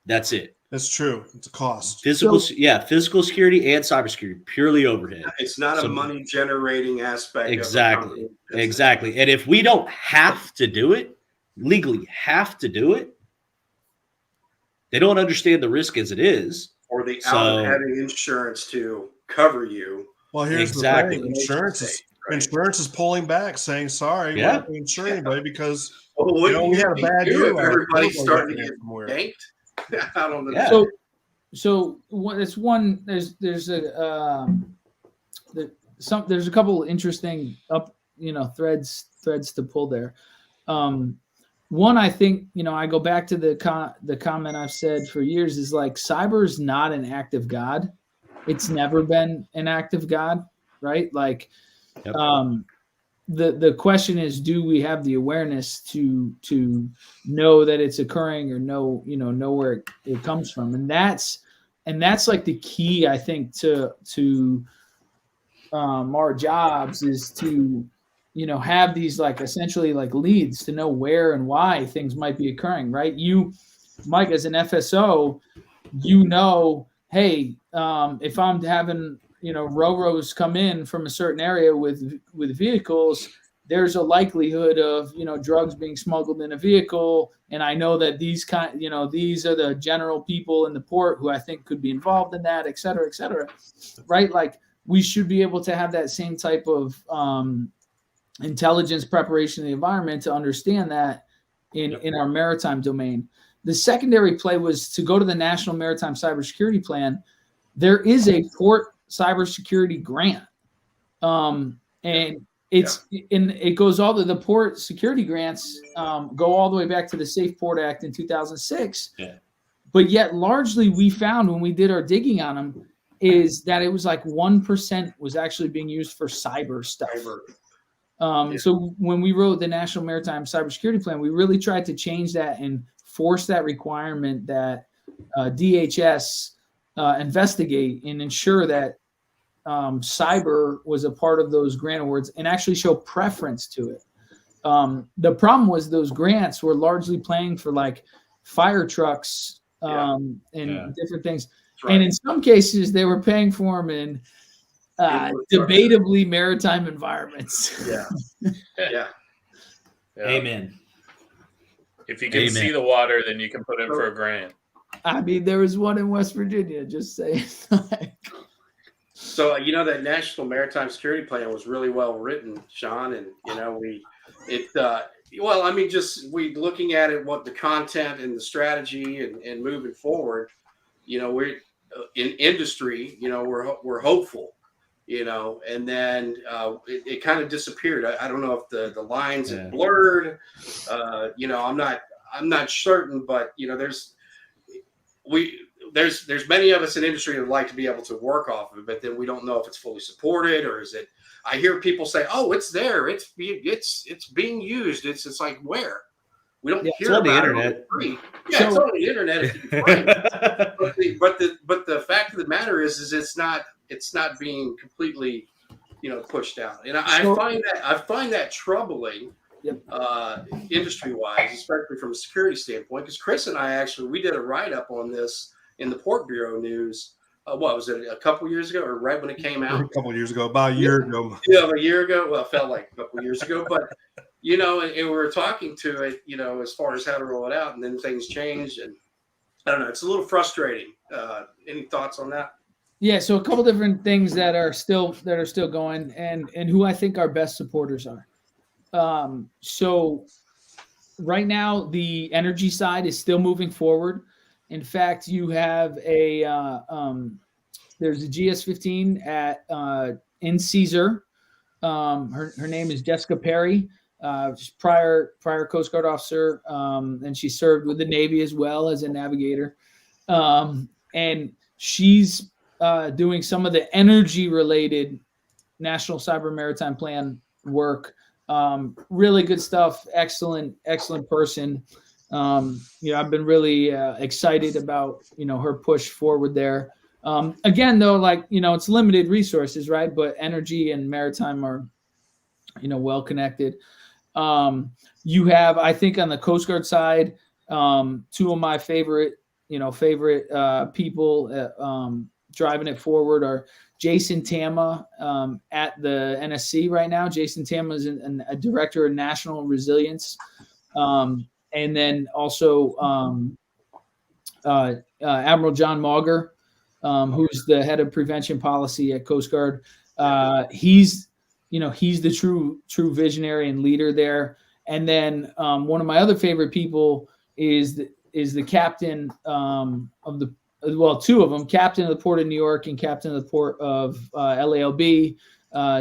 That's it. That's true. It's a cost. Physical security and cybersecurity, purely overhead. It's not a money generating aspect. Exactly. Exactly. And if we don't have to do it, legally have to do it, they don't understand the risk as it is. Or the out of having insurance to cover you. Well, here's the thing. Insurance is pulling back, saying, sorry, we're not going to insure anybody because we had a bad year. Everybody's starting to get yanked. I don't know. Yeah. So it's one. There's a couple interesting threads to pull there. One, I think I go back to the comment I've said for years is like cyber is not an act of God. It's never been an act of God, right? Like, yep. The question is, do we have the awareness to know that it's occurring or know where it comes from? And that's like the key, I think, to our jobs is to, have these like essentially like leads to know where and why things might be occurring, right? You, Mike, as an FSO, hey, if I'm having Ro-Ros come in from a certain area with vehicles, there's a likelihood of, drugs being smuggled in a vehicle. And I know that these are the general people in the port who I think could be involved in that, et cetera, right? Like we should be able to have that same type of intelligence preparation of the environment to understand that in our maritime domain. The secondary play was to go to the National Maritime Cybersecurity Plan. There is a port cybersecurity grant, and it goes all the port security grants go all the way back to the Safe Port Act in 2006. Yeah. But yet, largely, we found when we did our digging on them is that it was like 1% was actually being used for cyber stuff. So when we wrote the National Maritime Cybersecurity Plan, we really tried to change that and force that requirement that DHS investigate and ensure that cyber was a part of those grant awards and actually show preference to it. The problem was those grants were largely paying for like fire trucks and different things. Right. And in some cases, they were paying for them in debatably maritime environments. Yeah. Amen. If you can see the water, then you can put in for a grant. I mean, there was one in West Virginia, just saying. So, that National Maritime Security Plan was really well written, Sean. And, Well, I mean, just we looking at it, what the content and the strategy and moving forward, we're in industry, we're hopeful, and then it kind of disappeared. I don't know if the lines have blurred. I'm not certain, but there's many of us in industry that would like to be able to work off of it, but then we don't know if it's fully supported or is it. I hear people say, "Oh, it's there. It's being used." It's like where we don't hear about the it internet. on the street. Yeah, it's on the internet if you can find it. But the fact of the matter is it's not being completely pushed out, and I find that troubling. Industry wise, especially from a security standpoint, because Chris and I we did a write up on this in the Port Bureau News. What was it, a couple years ago, or right when it came out? A couple of years ago, about a year ago. Yeah, a year ago. Well, it felt like a couple of years ago, but and we were talking to it, as far as how to roll it out, and then things changed, and I don't know. It's a little frustrating. Any thoughts on that? Yeah, so a couple different things that are still going, and who I think our best supporters are. So right now, the energy side is still moving forward. In fact, you have there's a GS-15 in Caesar. Her name is Jessica Perry, prior Coast Guard officer, and she served with the Navy as well as a navigator. And she's doing some of the energy-related National Cyber Maritime Plan work. Really good stuff. Excellent person. I've been really excited about her push forward there. Again, though, it's limited resources, right? But energy and maritime are well connected. You have, I think, on the Coast Guard side, two of my favorite people driving it forward are Jason Tama at the NSC right now. Jason Tama is a director of national resilience. And then also Admiral John Mauger, who's the head of prevention policy at Coast Guard. He's the true visionary and leader there. And then one of my other favorite people is the captain two of them, captain of the Port of New York and captain of the Port of LALB,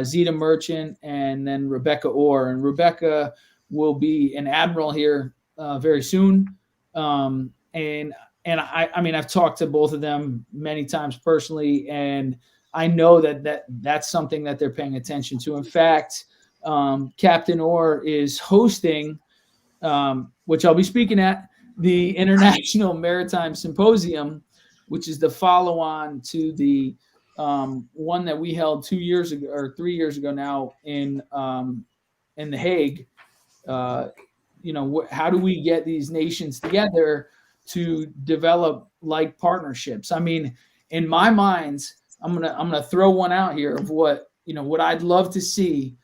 Zeta Merchant, and then Rebecca Orr. And Rebecca will be an admiral here very soon. And I mean, I've talked to both of them many times personally, and I know that's something that they're paying attention to. In fact, Captain Orr is hosting, which I'll be speaking at, the International Maritime Symposium, which is the follow-on to the one that we held 2 years ago or 3 years ago now in The Hague. How do we get these nations together to develop like partnerships? I mean, in my mind, I'm gonna throw one out here of what I'd love to see.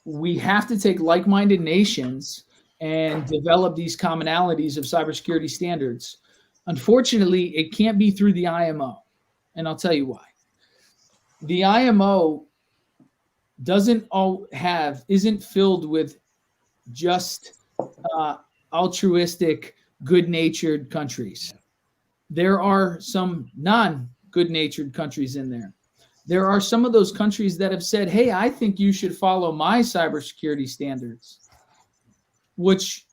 We have to take like-minded nations and develop these commonalities of cybersecurity standards. Unfortunately, it can't be through the IMO, and I'll tell you why. The IMO isn't filled with just altruistic, good-natured countries. There are some non-good-natured countries in there. There are some of those countries that have said, hey, I think you should follow my cybersecurity standards, which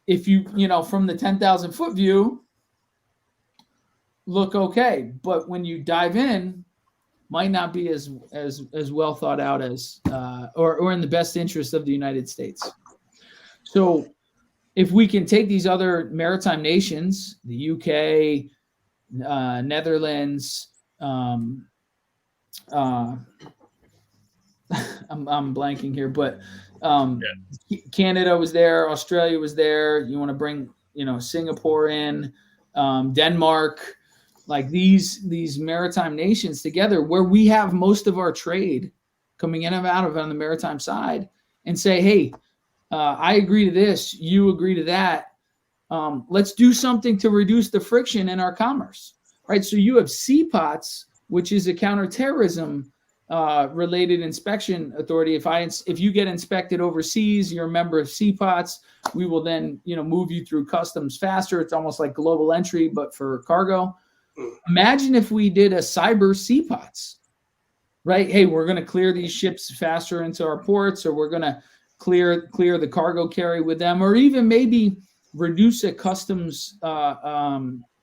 if you from the 10,000-foot view, look okay. But when you dive in, might not be as well thought out as or in the best interest of the United States. So if we can take these other maritime nations, the UK, Netherlands, I'm blanking here, but Canada was there, Australia was there. You want to bring Singapore in, Denmark, like these maritime nations together, where we have most of our trade coming in and out of on the maritime side, and say, hey, I agree to this, you agree to that. Let's do something to reduce the friction in our commerce, right? So you have CPOTS, which is a counterterrorism related inspection authority. If you get inspected overseas, you're a member of CPOTS. We will then, move you through customs faster. It's almost like global entry, but for cargo. Imagine if we did a cyber CPOTS, right? Hey, we're going to clear these ships faster into our ports, or we're going to clear the cargo carry with them, or even maybe reduce a customs,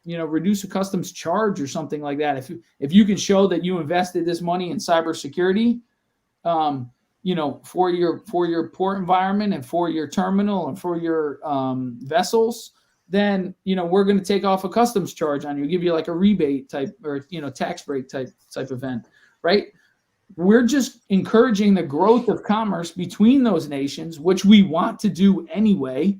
reduce a customs charge or something like that. If you can show that you invested this money in cybersecurity, for your port environment and for your terminal and for your vessels, then we're going to take off a customs charge on you, give you like a rebate type or tax break type event, right? We're just encouraging the growth of commerce between those nations, which we want to do anyway.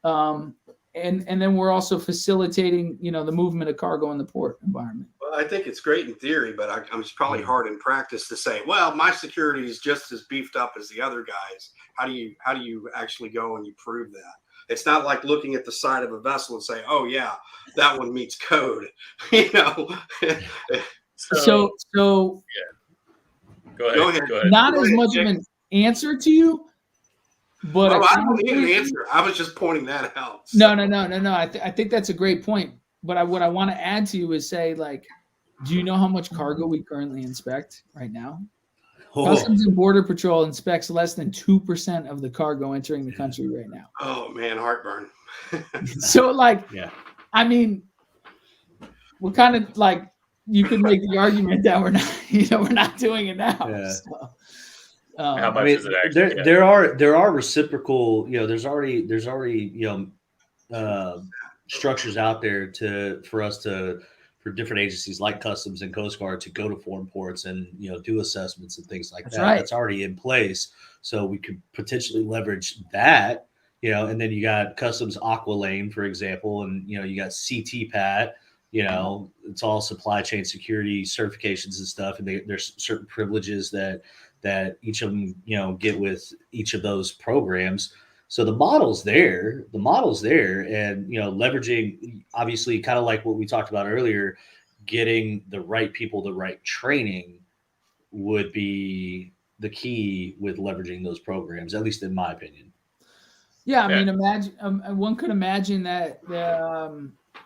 And then we're also facilitating, the movement of cargo in the port environment. Well, I think it's great in theory, but it's probably hard in practice to say, well, my security is just as beefed up as the other guys. How do you actually go and you prove that? It's not like looking at the side of a vessel and say, oh yeah, that one meets code, So yeah. Go ahead. Not as much of an answer to you, but I don't need an answer. I was just pointing that out. So. No. I think that's a great point. But what I want to add to you is say, like, do you know how much cargo we currently inspect right now? Oh. Customs and Border Patrol inspects less than 2% of the cargo entering the country right now. Oh man, heartburn. So, I mean, we're kind of like, you could make the argument that we're not doing it now. Yeah. So, how much is it actually? There are reciprocal. There's already structures out there for different agencies like Customs and Coast Guard to go to foreign ports and do assessments and things like that. Right. That's already in place, so we could potentially leverage that. And then you got Customs Aqua Lane, for example, and you got CTPAT. It's all supply chain security certifications and stuff, and there's certain privileges that each of them get with each of those programs. So the model's there, and leveraging, obviously, kind of like what we talked about earlier, getting the right people, the right training would be the key with leveraging those programs, at least in my opinion. Yeah, I mean, imagine one could imagine that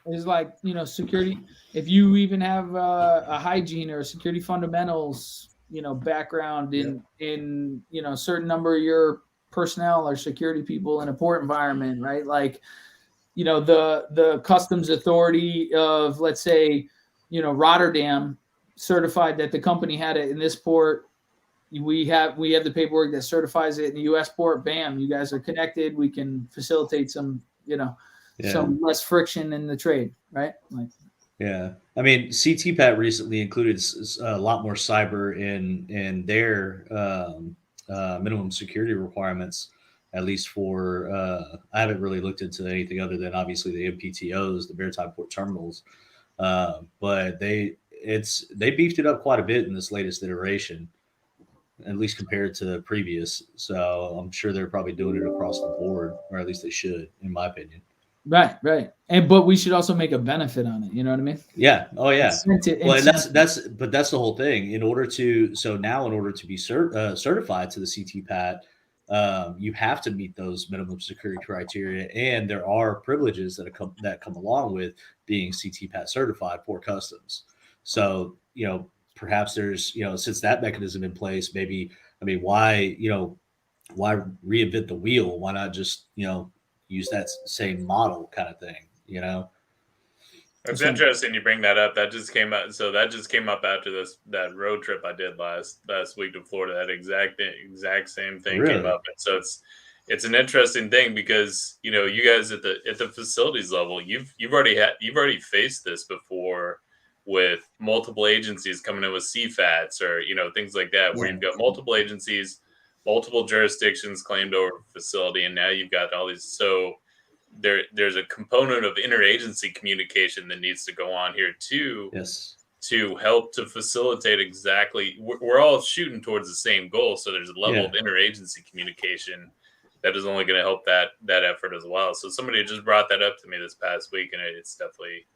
is like security. If you even have a hygiene or a security fundamentals background in a certain number of your personnel or security people in a port environment, right? Like, the customs authority of, let's say, Rotterdam certified that the company had it in this port. We have the paperwork that certifies it in the U.S. port. Bam, you guys are connected. We can facilitate some, some less friction in the trade, right? Like, yeah, I mean, CTPAT recently included a lot more cyber in their minimum security requirements, at least for. I haven't really looked into anything other than obviously the MPTOs, the maritime port terminals, but they beefed it up quite a bit in this latest iteration, at least compared to the previous. So I'm sure they're probably doing it across the board, or at least they should, in my opinion. Right. But we should also make a benefit on it. You know what I mean? Yeah. Oh yeah. Well, and that's the whole thing. In order to be certified to the CTPAT, you have to meet those minimum security criteria, and there are privileges that come along with being CTPAT certified for customs. So perhaps there's since that mechanism in place, maybe why reinvent the wheel? Why not just use that same model kind of thing, It's interesting you bring that up. That just came out. So that just came up after that road trip I did last week to Florida. That exact same thing came up. And so it's an interesting thing because you guys at the facilities level, you've already faced this before with multiple agencies coming in with CFATs or things like that, where you've got multiple agencies, multiple jurisdictions claimed over facility, and now you've got all these. So there's a component of interagency communication that needs to go on here too. Yes. To help to facilitate exactly, we're all shooting towards the same goal. So there's a level of interagency communication that is only going to help that effort as well. So somebody just brought that up to me this past week, and it's definitely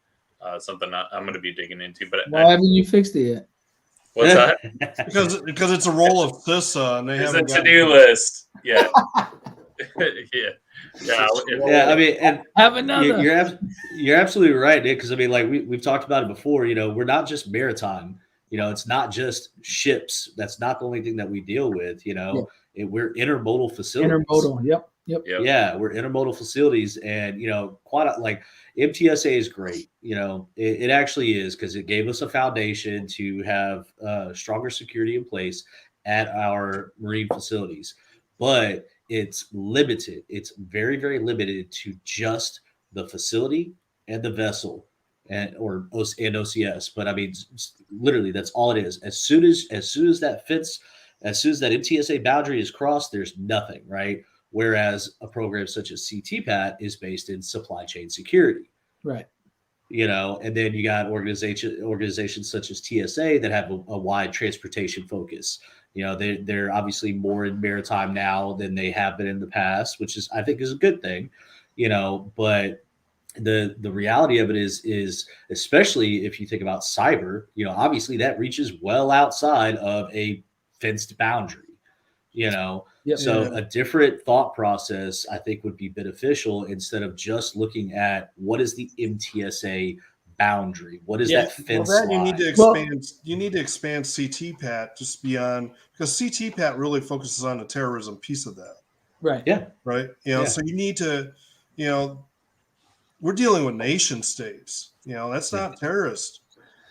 something I'm going to be digging into. But why haven't you fixed it yet? What's that? because it's a role of CISA, and they It's a haven't to-do list. Yeah. yeah. Yeah, I mean, and Have another. you're absolutely right, Nick. Because I mean, like we've talked about it before. You know, we're not just maritime. You know, it's not just ships. That's not the only thing that we deal with. You know, we're intermodal facilities. Intermodal. Yep. Yeah, we're intermodal facilities, and you know, like MTSA is great. You know, it actually is, because it gave us a foundation to have stronger security in place at our marine facilities, but it's limited. It's very, very limited to just the facility and the vessel and OCS. But I mean, literally, that's all it is. As soon as that fits, as soon as that MTSA boundary is crossed, there's nothing, right? Whereas a program such as CTPAT is based in supply chain security. Right. You know, and then you got organizations such as TSA that have a wide transportation focus. You know, they're obviously more in maritime now than they have been in the past, which I think is a good thing. You know, but the reality of it is especially if you think about cyber, you know, obviously that reaches well outside of a fenced boundary. You know, so a different thought process, I think, would be beneficial, instead of just looking at what is the MTSA boundary, what is that fence line. You need to expand. You need to expand CTPAT just beyond, because CTPAT really focuses on the terrorism piece of that. Right. Yeah. Right. You know, so you need to, you know, we're dealing with nation states. You know, that's not terrorist.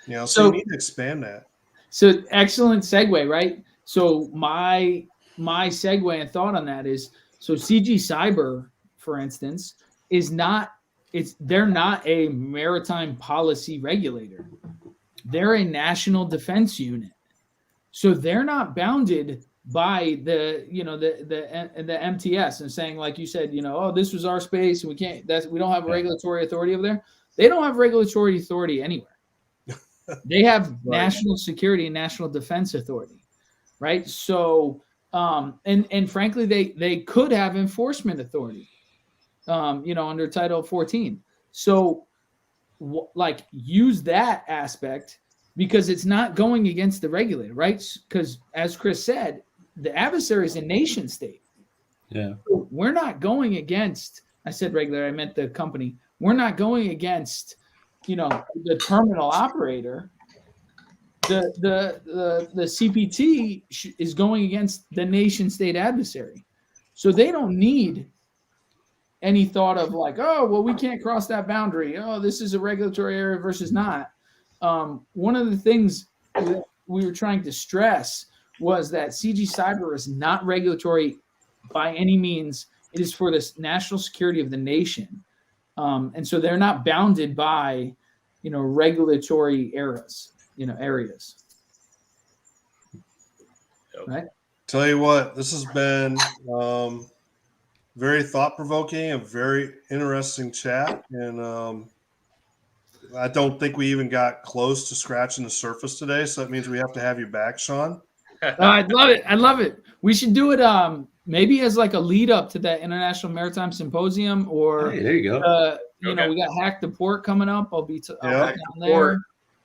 You know, so you need to expand that. So excellent segue, right? So my segue and thought on that is, so CG Cyber, for instance, they're not a maritime policy regulator. They're a national defense unit. So they're not bounded by the MTS and saying, like you said, you know, oh, this was our space and we don't have a regulatory authority over there. They don't have regulatory authority anywhere. They have national security and national defense authority. Right. So, and frankly, they could have enforcement authority, you know, under Title 14. So, like, use that aspect, because it's not going against the regulator, right? Because as Chris said, the adversary is a nation state. Yeah. So we're not going against, I said regulator, I meant the company. We're not going against, you know, the terminal operator. The CPT is going against the nation state adversary. So they don't need any thought of like, oh, well, we can't cross that boundary. Oh, this is a regulatory area versus not. One of the things that we were trying to stress was that CG Cyber is not regulatory by any means. It is for the national security of the nation. And so they're not bounded by, you know, regulatory areas. Right. Tell you what, this has been very thought-provoking, a very interesting chat, and I don't think we even got close to scratching the surface today. So that means we have to have you back, Sean. I'd love it. We should do it maybe as like a lead up to that International Maritime Symposium, or there you go. You know, we got Hack the Port coming up. I'll be down there.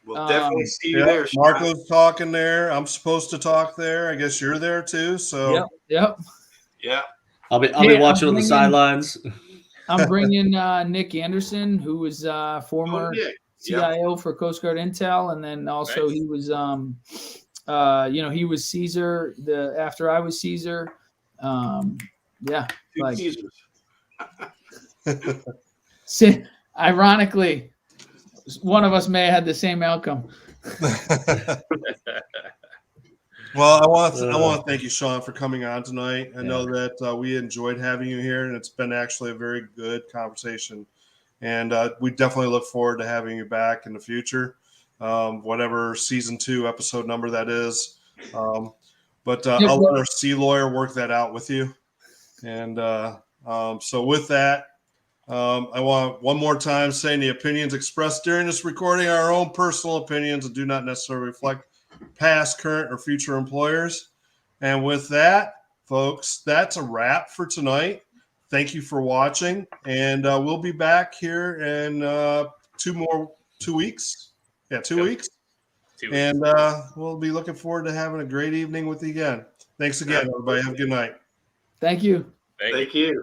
We'll definitely see you there. Marco's talking there. I'm supposed to talk there. I guess you're there too. So yep. I'll be watching on the sidelines. I'm bringing Nick Anderson, who was former CIO for Coast Guard Intel, and then also he was he was Caesar after I was Caesar. Two Caesars. Ironically, one of us may have had the same outcome. Well, I want to thank you, Sean, for coming on tonight. I know that we enjoyed having you here, and it's been actually a very good conversation. And we definitely look forward to having you back in the future, whatever season 2 episode number that is. But I'll let our sea lawyer work that out with you. And so with that, I want one more time saying the opinions expressed during this recording are our own personal opinions and do not necessarily reflect past, current, or future employers. And with that, folks, that's a wrap for tonight. Thank you for watching, and we'll be back here in 2 weeks. Yeah, 2 weeks. 2 weeks. And we'll be looking forward to having a great evening with you again. Thanks again, everybody. Have a good night. Thank you. Thank you. Thank you.